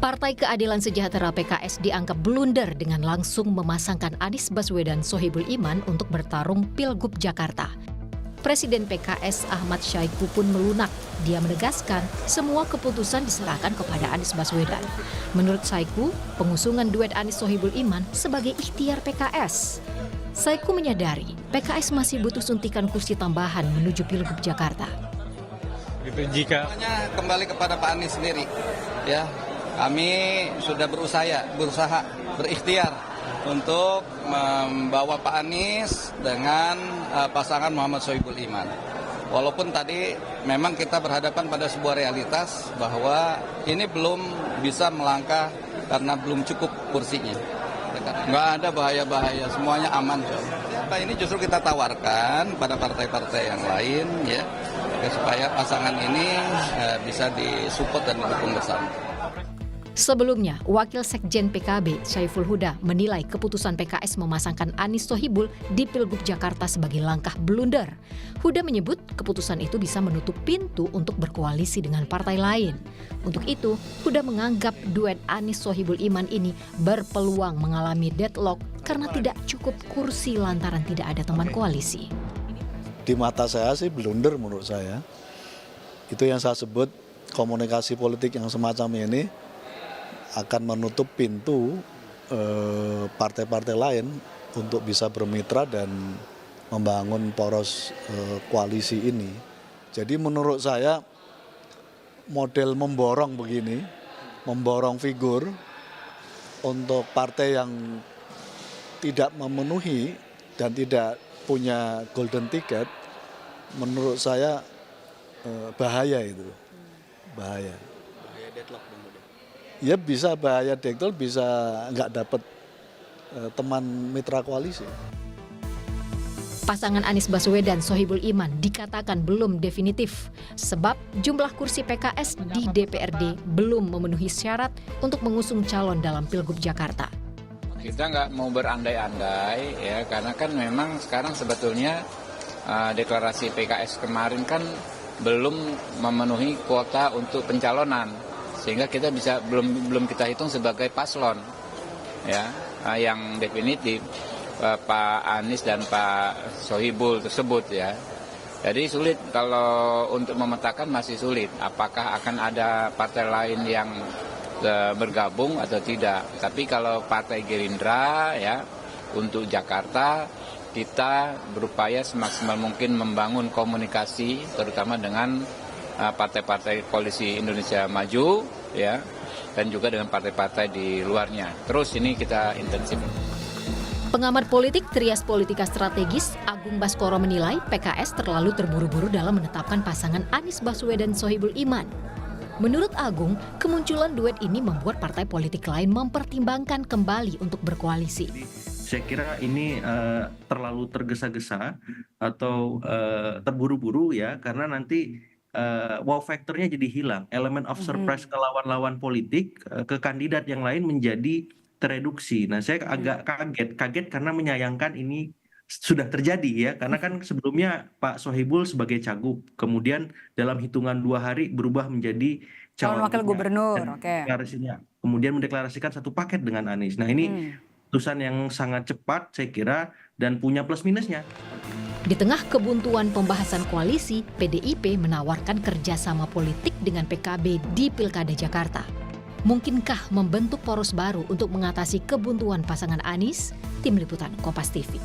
Partai Keadilan Sejahtera (PKS) dianggap blunder dengan langsung memasangkan Anies Baswedan Sohibul Iman untuk bertarung Pilgub Jakarta. Presiden PKS Ahmad Syahiku pun melunak. Dia menegaskan semua keputusan diserahkan kepada Anies Baswedan. Menurut Syahiku, pengusungan duet Anies Sohibul Iman sebagai ikhtiar PKS. Syahiku menyadari PKS masih butuh suntikan kursi tambahan menuju Pilgub Jakarta. Jika kembali kepada Pak Anies sendiri, ya. Kami sudah berusaha, berikhtiar untuk membawa Pak Anies dengan pasangan Muhammad Sohibul Iman. Walaupun tadi memang kita berhadapan pada sebuah realitas bahwa ini belum bisa melangkah karena belum cukup kursinya. Nggak ada bahaya-bahaya, semuanya aman. Ini justru kita tawarkan pada partai-partai yang lain, ya, supaya pasangan ini bisa disupport dan didukung bersama. Sebelumnya, Wakil Sekjen PKB Syaiful Huda menilai keputusan PKS memasangkan Anies Sohibul di Pilgub Jakarta sebagai langkah blunder. Huda menyebut keputusan itu bisa menutup pintu untuk berkoalisi dengan partai lain. Untuk itu, Huda menganggap duet Anies Sohibul Iman ini berpeluang mengalami deadlock karena tidak cukup kursi lantaran tidak ada teman koalisi. Di mata saya sih blunder menurut saya. Itu yang saya sebut komunikasi politik yang semacam ini akan menutup pintu partai-partai lain untuk bisa bermitra dan membangun poros koalisi ini. Jadi menurut saya model memborong begini, memborong figur untuk partai yang tidak memenuhi dan tidak punya golden ticket, menurut saya bahaya itu, bahaya. Bahaya deadlock. Ya bisa bahaya deadlock, bisa nggak dapat teman mitra koalisi. Pasangan Anies Baswedan Sohibul Iman dikatakan belum definitif sebab jumlah kursi PKS di DPRD belum memenuhi syarat untuk mengusung calon dalam Pilgub Jakarta. Kita nggak mau berandai-andai ya, karena kan memang sekarang sebetulnya deklarasi PKS kemarin kan belum memenuhi kuota untuk pencalonan. Sehingga kita bisa belum kita hitung sebagai paslon, ya, yang definitif Pak Anies dan Pak Sohibul tersebut, ya. Jadi sulit kalau untuk memetakan, masih sulit. Apakah akan ada partai lain yang bergabung atau tidak? Tapi kalau Partai Gerindra, ya, untuk Jakarta kita berupaya semaksimal mungkin membangun komunikasi, terutama dengan partai-partai koalisi Indonesia Maju, ya, dan juga dengan partai-partai di luarnya. Terus ini kita intensif. Pengamat politik Trias Politika Strategis Agung Baskoro menilai PKS terlalu terburu-buru dalam menetapkan pasangan Anies Baswedan Sohibul Iman. Menurut Agung, kemunculan duet ini membuat partai politik lain mempertimbangkan kembali untuk berkoalisi. Saya kira ini terlalu tergesa-gesa atau terburu-buru, ya, karena nanti wow factor-nya jadi hilang. Elemen of surprise ke lawan-lawan politik, ke kandidat yang lain menjadi tereduksi. Nah, saya agak kaget karena menyayangkan ini sudah terjadi, ya, karena kan sebelumnya Pak Sohibul sebagai cagup, kemudian dalam hitungan 2 hari berubah menjadi calon wakil gubernur, kemudian mendeklarasikan satu paket dengan Anies. Nah, ini keputusan yang sangat cepat saya kira dan punya plus minusnya. Di tengah kebuntuan pembahasan koalisi, PDIP menawarkan kerjasama politik dengan PKB di Pilkada Jakarta. Mungkinkah membentuk poros baru untuk mengatasi kebuntuan pasangan Anies? Tim Liputan Kompas TV.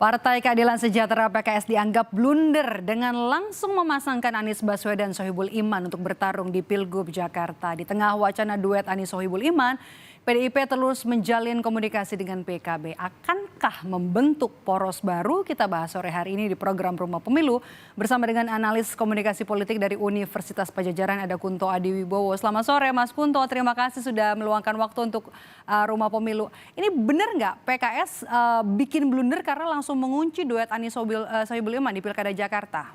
Partai Keadilan Sejahtera (PKS) dianggap blunder dengan langsung memasangkan Anies Baswedan Sohibul Iman untuk bertarung di Pilgub Jakarta. Di tengah wacana duet Anies Sohibul Iman, PDIP terus menjalin komunikasi dengan PKB. Akankah membentuk poros baru? Kita bahas sore hari ini di program Rumah Pemilu bersama dengan analis komunikasi politik dari Universitas Padjadjaran, ada Kunto Adiwibowo. Selamat sore Mas Kunto, terima kasih sudah meluangkan waktu untuk Rumah Pemilu. Ini benar nggak PKS bikin blunder karena langsung mengunci duet Anies Sohibul Iman di Pilkada Jakarta?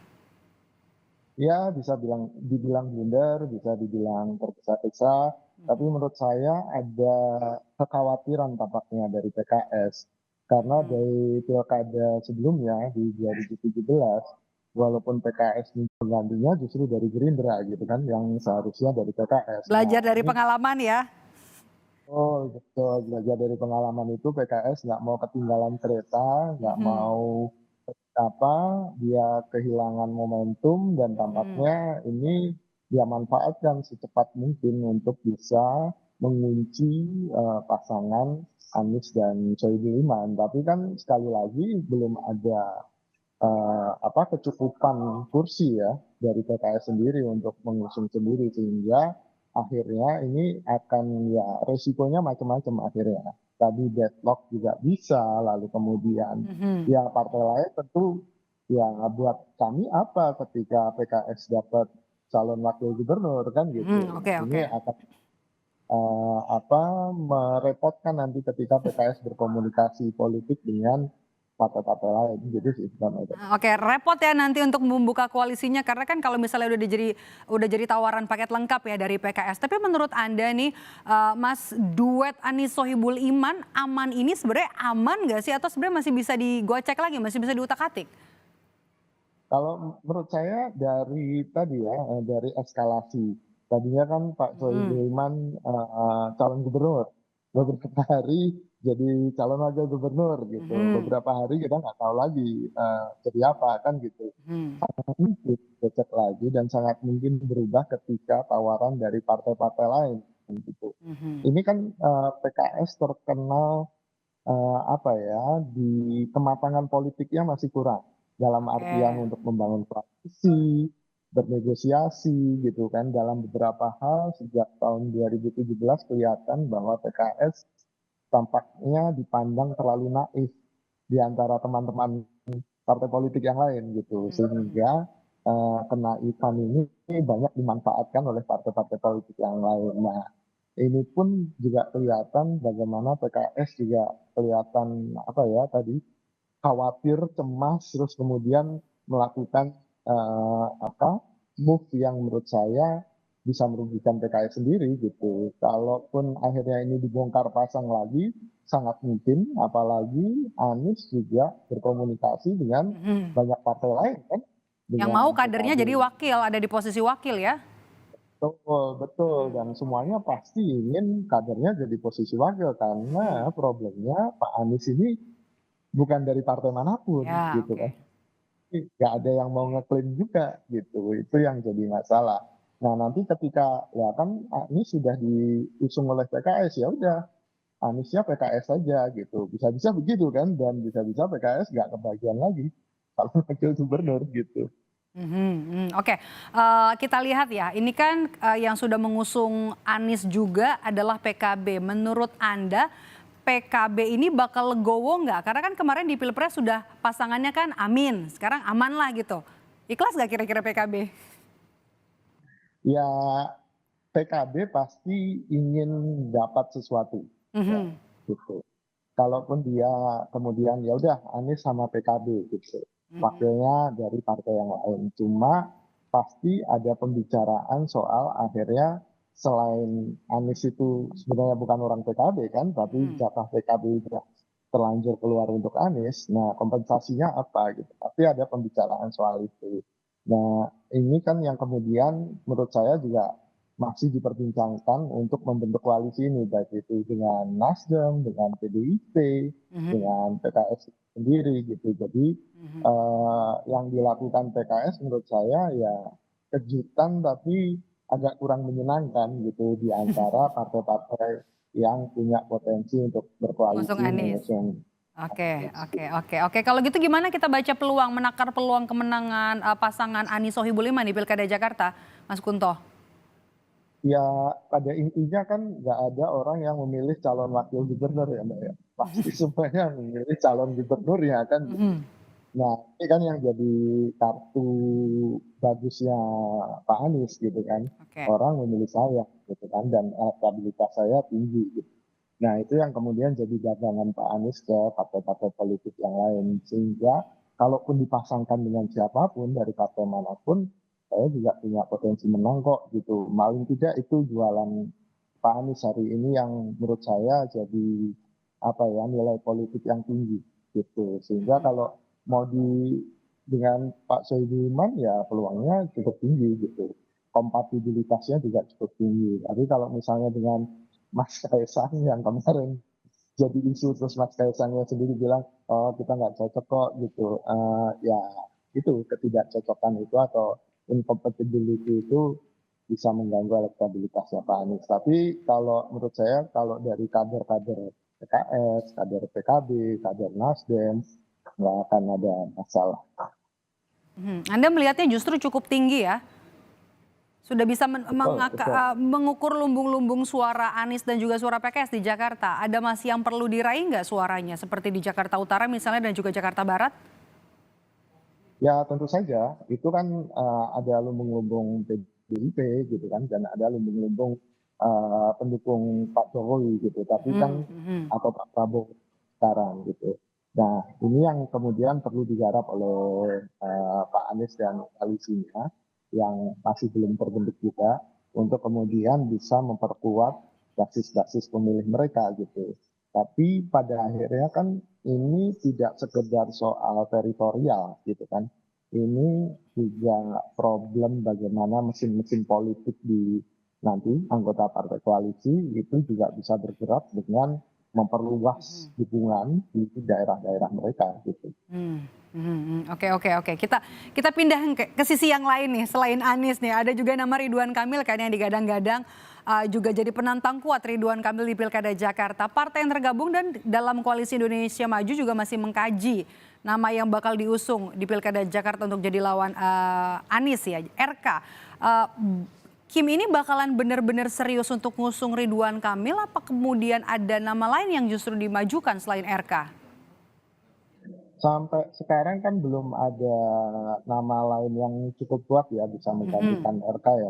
Ya, bisa dibilang blunder, bisa dibilang tergesa-gesa. Tapi menurut saya ada kekhawatiran tampaknya dari PKS. Karena dari pilkada sebelumnya di 2017 walaupun PKS ini penggantinya justru dari Gerindra gitu kan, yang seharusnya dari PKS. Belajar Nah, dari ini pengalaman ya. betul, belajar dari pengalaman itu PKS nggak mau ketinggalan kereta, nggak Mhm, mau apa dia kehilangan momentum dan mhm. tampaknya ini dia manfaatkan secepat mungkin untuk bisa mengunci pasangan Anies dan Sohibul Iman. Tapi kan sekali lagi belum ada apa kecukupan kursi ya dari PKS sendiri untuk mengusung sendiri sehingga akhirnya ini akan ya resikonya macam-macam akhirnya. Tadi deadlock juga bisa, lalu kemudian Mhm, ya partai lain tentu ya buat kami apa ketika PKS dapat calon wakil gubernur kan gitu. mhm, Nah, oke oke. ini akan apa merepotkan nanti ketika PKS berkomunikasi politik dengan partai-partai lain gitu sih sebenarnya. Oke, repot ya nanti untuk membuka koalisinya karena kan kalau misalnya udah jadi tawaran paket lengkap ya dari PKS. Tapi menurut Anda nih, Mas, duet Anies Sohibul Iman aman ini sebenarnya aman nggak sih atau sebenarnya masih bisa digocek lagi, masih bisa diutak-atik? Kalau menurut saya dari tadi ya, dari eskalasi. Tadinya kan Pak Mhm, Sohibul Iman calon gubernur, beberapa hari jadi calon wakil gubernur gitu. mhm, Beberapa hari kita nggak tahu lagi jadi apa kan gitu. mhm, Mungkin becek lagi dan sangat mungkin berubah ketika tawaran dari partai-partai lain gitu. mhm. Ini kan PKS terkenal apa ya, di kematangan politiknya masih kurang, dalam Oke. artian untuk membangun koalisi, bernegosiasi gitu kan. Dalam beberapa hal sejak tahun 2017 kelihatan bahwa PKS tampaknya dipandang terlalu naif di antara teman-teman partai politik yang lain gitu. Mhm, Sehingga kenaifan ini banyak dimanfaatkan oleh partai-partai politik yang lain. Nah, ini pun juga kelihatan bagaimana PKS juga kelihatan apa ya tadi khawatir, cemas, terus kemudian melakukan apa move yang menurut saya bisa merugikan PKS sendiri gitu. Kalaupun akhirnya ini dibongkar pasang lagi, sangat mungkin apalagi Anies juga berkomunikasi dengan mhm. banyak partai lain kan, Yang mau dengan kadernya PKB. jadi wakil, ada di posisi wakil ya? Betul, betul. Dan Mhm, oke. semuanya pasti ingin kadernya jadi posisi wakil karena Mhm, problemnya Pak Anies ini bukan dari partai manapun ya gitu oke. kan. Nggak ada yang mau ngeklaim juga gitu. Itu yang jadi masalah. Nah, nanti ketika ya kan Anies sudah diusung oleh PKS ya udah Aniesnya PKS saja gitu. Bisa-bisa begitu kan dan bisa-bisa PKS nggak kebagian lagi kalau wakil gubernur gitu. Mhm, mhm, oke, kita lihat ya, ini kan, yang sudah mengusung Anies juga adalah PKB. Menurut Anda, PKB ini bakal legowo nggak? Karena kan kemarin di Pilpres sudah pasangannya kan Amin, sekarang aman lah gitu. Ikhlas nggak kira-kira PKB? Ya PKB pasti ingin dapat sesuatu ya Mhm, gitu. Kalaupun dia kemudian ya udah Anies sama PKB gitu. mhm, Wakilnya dari partai yang lain. Cuma pasti ada pembicaraan soal akhirnya selain Anies itu sebenarnya bukan orang PKB kan, tapi mhm, jatah PKB juga terlanjur keluar untuk Anies. Nah, kompensasinya apa gitu. Pasti ada pembicaraan soal itu. Nah, ini kan yang kemudian menurut saya juga masih diperbincangkan untuk membentuk koalisi ini, baik itu dengan Nasdem, dengan PDIP, mhm, dengan PKS sendiri gitu. Jadi mhm. yang dilakukan PKS menurut saya ya kejutan tapi agak kurang menyenangkan gitu di antara partai-partai yang punya potensi untuk Mengusung berkoalisi Anies. mengusung Oke Anies oke gitu. oke oke. Kalau gitu gimana kita baca peluang, menakar peluang kemenangan, pasangan Anies Sohibul Iman di Pilkada Jakarta, Mas Kunto? Ya pada intinya kan nggak ada orang yang memilih calon wakil gubernur ya Mbak ya. Pasti semuanya memilih calon gubernurnya kan. Mhm, Nah, ini kan yang jadi kartu bagusnya Pak Anies gitu kan. oke. Orang memilih saya gitu kan dan elektabilitas saya tinggi gitu. Nah, itu yang kemudian jadi dagangan Pak Anies ke partai-partai politik yang lain. Sehingga kalaupun dipasangkan dengan siapapun dari partai manapun, saya juga punya potensi menang kok gitu. Paling tidak itu jualan Pak Anies hari ini yang menurut saya jadi apa ya nilai politik yang tinggi gitu. Sehingga Mhm, kalau mau di dengan Pak Sohibul Iman ya peluangnya cukup tinggi gitu. Kompatibilitasnya juga cukup tinggi. Tapi kalau misalnya dengan Mas Kaisang yang kemarin jadi isu terus Mas Kaisangnya sendiri bilang oh kita nggak cocok kok gitu. Ya itu ketidakcocokan itu atau incompatibility itu bisa mengganggu elektabilitasnya Pak Anies. Tapi kalau menurut saya kalau dari kader-kader PKS, kader PKB, kader Nasdem nggak akan ada masalah. Anda melihatnya justru cukup tinggi ya? Sudah bisa Betul. mengukur lumbung-lumbung suara Anies dan juga suara PKS di Jakarta. Ada masih yang perlu diraih nggak suaranya? Seperti di Jakarta Utara misalnya dan juga Jakarta Barat? Ya tentu saja itu kan ada lumbung-lumbung PDIP gitu kan dan ada lumbung-lumbung pendukung Pak Jokowi gitu. Tapi kan atau Pak Prabowo sekarang gitu. Nah ini yang kemudian perlu digarap oleh Pak Anies dan koalisinya yang masih belum terbentuk juga untuk kemudian bisa memperkuat basis-basis pemilih mereka gitu. Tapi pada akhirnya kan ini tidak sekedar soal teritorial gitu kan. Ini juga problem bagaimana mesin-mesin politik di nanti anggota partai koalisi itu juga bisa bergerak dengan memperluas dukungan di daerah-daerah mereka gitu. Oke. Kita pindah ke sisi yang lain nih. Selain Anies nih, ada juga nama Ridwan Kamil kan yang digadang-gadang juga jadi penantang kuat Ridwan Kamil di Pilkada Jakarta. Partai yang tergabung dan dalam Koalisi Indonesia Maju juga masih mengkaji nama yang bakal diusung di Pilkada Jakarta untuk jadi lawan Anies ya, RK. Kim ini bakalan benar-benar serius untuk ngusung Ridwan Kamil apa kemudian ada nama lain yang justru dimajukan selain RK? Sampai sekarang kan belum ada nama lain yang cukup kuat ya bisa menggantikan RK ya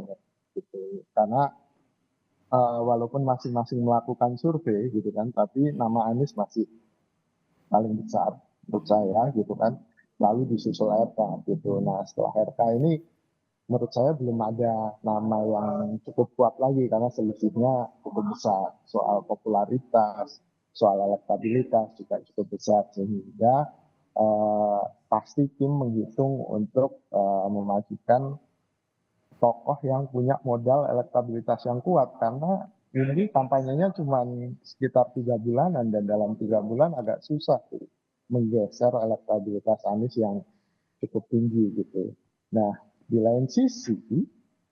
gitu. Karena walaupun masing-masing melakukan survei gitu kan, tapi nama Anies masih paling besar menurut saya gitu kan. Lalu disusul RK gitu. Nah setelah RK ini menurut saya belum ada nama yang cukup kuat lagi karena selisihnya cukup besar. Soal popularitas, soal elektabilitas juga cukup besar sehingga pasti Kim menghitung untuk memajukan tokoh yang punya modal elektabilitas yang kuat karena ini kampanyenya cuma sekitar 3 bulanan dan dalam 3 bulan agak susah menggeser elektabilitas Anies yang cukup tinggi gitu. Nah di lain sisi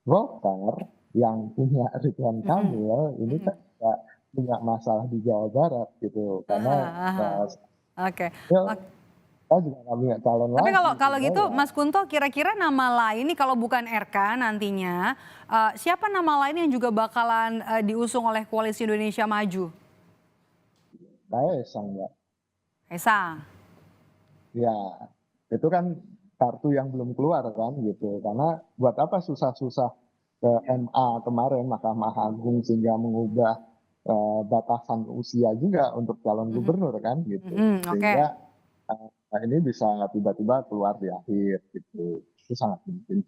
Golkar yang punya Ridwan Kamil ini kan tidak punya masalah di Jawa Barat gitu karena Oke. saya juga nggak punya calon Tapi lagi. kalau gitu Ya. Mas Kunto kira-kira nama lain nih kalau bukan RK nantinya siapa nama lain yang juga bakalan diusung oleh Koalisi Indonesia Maju? Kaisang ya. Kaisang. Ya, itu kan kartu yang belum keluar kan gitu. Karena buat apa susah-susah ke MA kemarin Mahkamah Agung sehingga mengubah batasan usia juga untuk calon gubernur kan gitu. Sehingga ini bisa tiba-tiba keluar di akhir gitu. Itu sangat mungkin.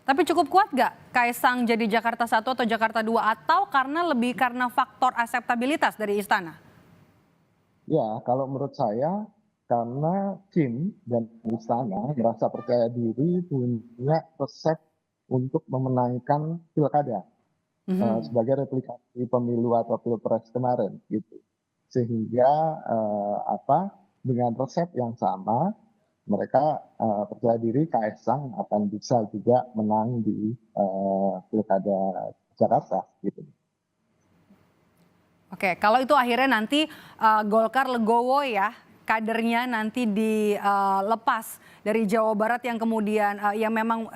Tapi cukup kuat gak Kaisang jadi Jakarta 1 atau Jakarta 2 atau karena faktor akseptabilitas dari istana? Ya, kalau menurut saya karena Kim dan istana merasa percaya diri punya resep untuk memenangkan pilkada sebagai replikasi pemilu atau pilpres kemarin gitu. Sehingga dengan resep yang sama mereka percaya diri Kaisang akan bisa juga menang di pilkada Jakarta gitu. Oke, kalau itu akhirnya nanti Golkar legowo ya, kadernya nanti dilepas dari Jawa Barat yang kemudian yang memang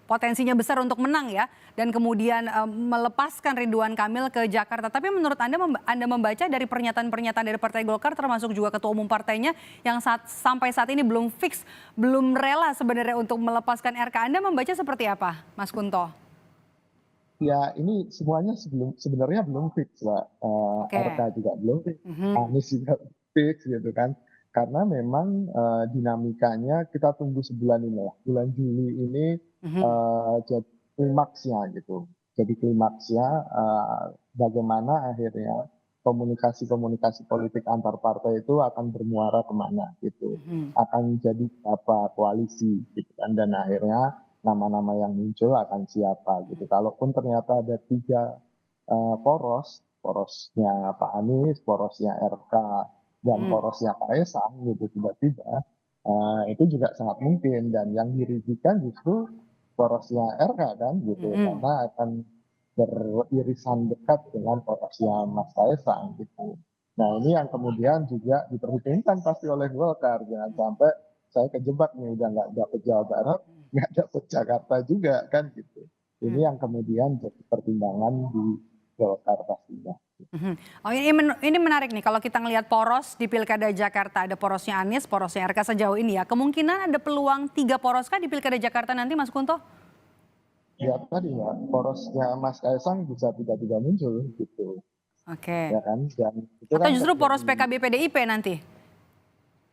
potensinya besar untuk menang ya, dan kemudian melepaskan Ridwan Kamil ke Jakarta. Tapi menurut Anda membaca dari pernyataan-pernyataan dari Partai Golkar termasuk juga Ketua Umum partainya yang sampai saat ini belum fix, belum rela sebenarnya untuk melepaskan RK. Anda membaca seperti apa, Mas Kunto? Ya ini semuanya sebenarnya belum fix Mbak. RK juga belum fix, Anies juga fix gitu kan. Karena memang dinamikanya kita tunggu sebulan ini lah. Bulan Juli ini jadi klimaksnya gitu. Jadi klimaksnya bagaimana akhirnya komunikasi-komunikasi politik antar partai itu akan bermuara kemana gitu, akan jadi apa koalisi gitu kan, dan akhirnya nama-nama yang muncul akan siapa gitu. Kalaupun ternyata ada 3 porosnya Pak Anies, porosnya RK, dan porosnya Kaisang gitu tiba-tiba, itu juga sangat mungkin, dan yang dirugikan justru porosnya RK kan gitu, karena akan beririsan dekat dengan porosnya Mas Kaisang gitu. Nah ini yang kemudian juga diperhitungkan pasti oleh Golkar, jangan sampai saya kejebak nih udah nggak dapet Jawa Barat, nggak dapet Jakarta juga kan gitu. Ini yang kemudian jadi pertimbangan di Golkar pastinya. Oh ini menarik nih kalau kita ngelihat poros di Pilkada Jakarta, ada porosnya Anies, porosnya RK sejauh ini ya. Kemungkinan ada peluang 3 poros kah di Pilkada Jakarta nanti Mas Kunto? Ya tadi ya, porosnya Mas Kaisang bisa tiba-tiba muncul gitu. Oke. Ya kan? Dan itu Atau kan justru poros terjadi. PKB PDIP nanti?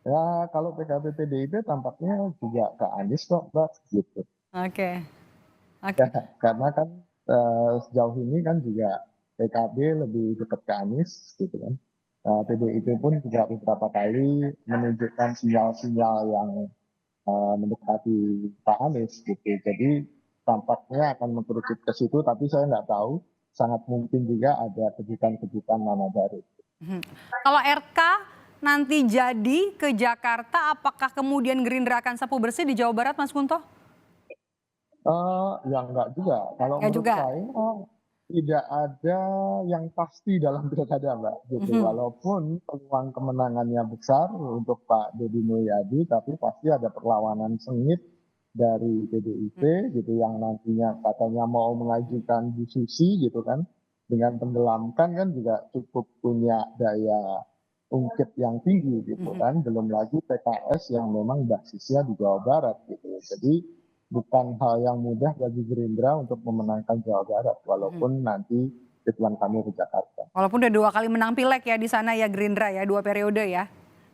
Ya kalau PKB PDIP tampaknya juga ke Anies kok Mbak gitu. Oke. Ya, karena kan sejauh ini kan juga PKB lebih dekat ke Anies gitu kan. PDIP pun juga beberapa kali menunjukkan sinyal-sinyal yang mendekati Pak Anies gitu. Jadi tampaknya akan mengkerucut ke situ, tapi saya nggak tahu. Sangat mungkin juga ada kejutan-kejutan nama baru. Kalau RK nanti jadi ke Jakarta, apakah kemudian Gerindra akan sapu bersih di Jawa Barat, Mas Kunto? Ya enggak juga. Kalau Enggak menurut juga. saya tidak ada yang pasti dalam pilkada, Mbak. Gitu. Walaupun peluang kemenangannya besar untuk Pak Deddy Mulyadi, tapi pasti ada perlawanan sengit dari PDIP gitu yang nantinya katanya mau mengajukan Bu Susi gitu kan, dengan tenggelamkan kan juga cukup punya daya ungkit yang tinggi gitu kan, belum lagi PKS yang memang basisnya di Jawa Barat gitu. Jadi bukan hal yang mudah bagi Gerindra untuk memenangkan Jawa Barat, walaupun nanti Ridwan Kamil ke Jakarta. Walaupun udah 2 kali menang pileg ya di sana ya Gerindra ya, 2 periode ya.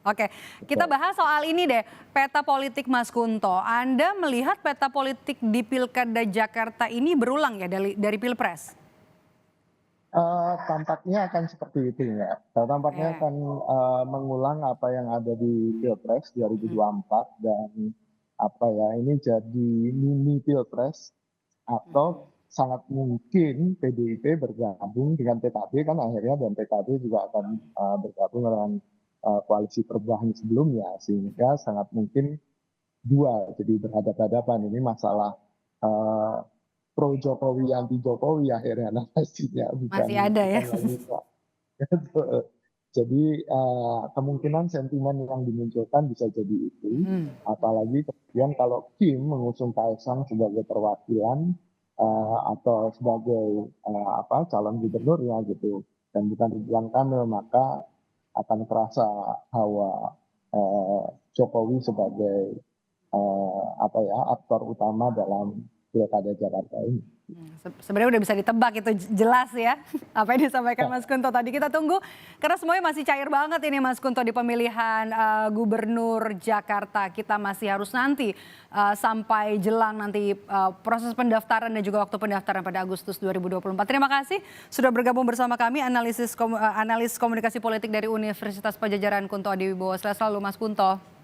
Oke, kita bahas soal ini deh, peta politik Mas Kunto. Anda melihat peta politik di Pilkada Jakarta ini berulang ya dari Pilpres? Tampaknya akan seperti itu ya. Tampaknya akan mengulang apa yang ada di Pilpres 2024 dan apa ya, ini jadi mini Pilpres atau sangat mungkin PDIP bergabung dengan PKB kan akhirnya, dan PKB juga akan bergabung dengan koalisi perubahan sebelumnya, sehingga sangat mungkin 2 jadi berhadapan-hadapan. Ini masalah pro Jokowi anti Jokowi akhirnya pastinya, Masih ada ya. lagi jadi kemungkinan sentimen yang dimunculkan bisa jadi itu, apalagi kemudian kalau Kim mengusung Kaisang sebagai perwakilan atau sebagai calon gubernurnya gitu, dan bukan Ridwan Kamil, maka akan terasa hawa Jokowi sebagai aktor utama dalam Pilkada Jakarta ini. Sebenarnya udah bisa ditebak itu jelas ya apa yang disampaikan Mas Kunto tadi. Kita tunggu karena semuanya masih cair banget ini Mas Kunto di pemilihan Gubernur Jakarta. Kita masih harus nanti sampai jelang nanti proses pendaftaran dan juga waktu pendaftaran pada Agustus 2024. Terima kasih sudah bergabung bersama kami analis komunikasi politik dari Universitas Padjadjaran Kunto Adiwibowo. Selalu Mas Kunto.